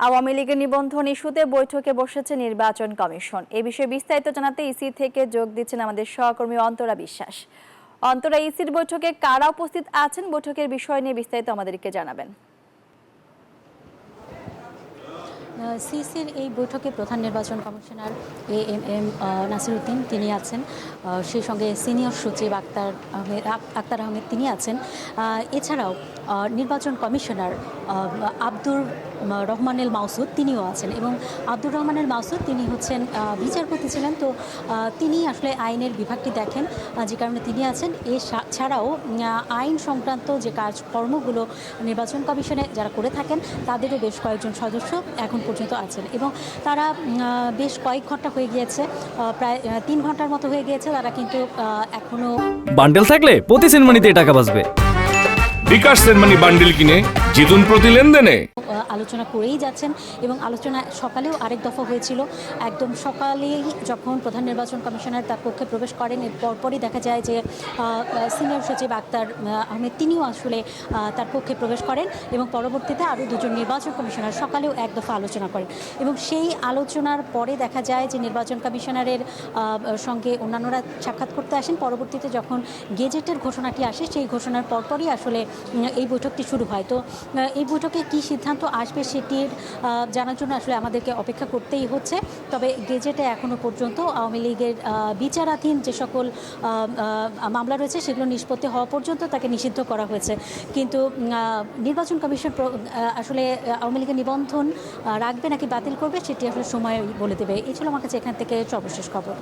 আওয়ামী লীগের নিবন্ধন ইস্যুতে বৈঠকে বসেছে নির্বাচন কমিশন। এ বিষয়ে বিস্তারিত জানাতে ইসি থেকে যোগ দিচ্ছেন আমাদের সহকর্মী অন্তরা বিশ্বাস। অন্তরা, ইসির বৈঠকে কারা উপস্থিত আছেন, বৈঠকের বিষয় নিয়ে বিস্তারিত আমাদেরকে জানাবেন। সিসির এই বৈঠকে প্রধান নির্বাচন কমিশনার এএমএম নাসিরউদ্দিন তিনি আছেন, সেই সঙ্গে সিনিয়র সচিব আক্তার আহমেদ তিনি আছেন। এছাড়াও নির্বাচন কমিশনার আব্দুর রহমানুল মাসুদ তিনিও আছেন, এবং আব্দুর রহমানুল মাসুদ তিনি হচ্ছেন বিচারপতি ছিলেন, তো তিনি আসলে আইনের বিভাগটি দেখেন, যে কারণে তিনি আছেন। এছাড়াও আইন সংক্রান্ত যে কাজকর্মগুলো নির্বাচন কমিশনে যারা করে থাকেন তাদেরও বেশ কয়েকজন সদস্য এখন পর্যন্ত আছেন, এবং তারা বেশ কয়েক ঘন্টা হয়ে গিয়েছে, প্রায় 3 ঘন্টার মতো হয়ে গিয়েছে, তারা কিন্তু এখনো বান্ডেল থাকলে প্রতি সেনমানিতে টাকা বাঁচবে। বিকাশ সেনমানি বান্ডেল কিনে জিতুন প্রতি লেনদেনে। আলোচনা করেই যাচ্ছেন, এবং আলোচনা সকালেও আরেক দফা হয়েছিল। একদম সকালেই যখন প্রধান নির্বাচন কমিশনার তার কক্ষে প্রবেশ করেন, এর পরপরই দেখা যায় যে সিনিয়র সচিব আক্তার আহমেদ তিনিও আসলে তার কক্ষে প্রবেশ করেন, এবং পরবর্তীতে আরও দুজন নির্বাচন কমিশনার সকালেও এক দফা আলোচনা করেন, এবং সেই আলোচনার পরে দেখা যায় যে নির্বাচন কমিশনারের সঙ্গে অন্যান্যরা সাক্ষাৎ করতে আসেন। পরবর্তীতে যখন গেজেটের ঘোষণাটি আসে, সেই ঘোষণার পরপরই আসলে এই বৈঠকটি শুরু হয়। তো এই বৈঠকে কী সিদ্ধান্ত আসবে সেটির জানার জন্য আসলে আমাদেরকে অপেক্ষা করতেই হচ্ছে। তবে গেজেটে এখনও পর্যন্ত আওয়ামী লীগের বিচারাধীন যে সকল মামলা রয়েছে সেগুলো নিষ্পত্তি হওয়া পর্যন্ত তাকে নিষিদ্ধ করা হয়েছে, কিন্তু নির্বাচন কমিশন আসলে আওয়ামী লীগের নিবন্ধন রাখবে নাকি বাতিল করবে সেটি আসলে সময় বলে দেবে। এই ছিল আমার কাছে এখান থেকে সর্বশেষ খবর।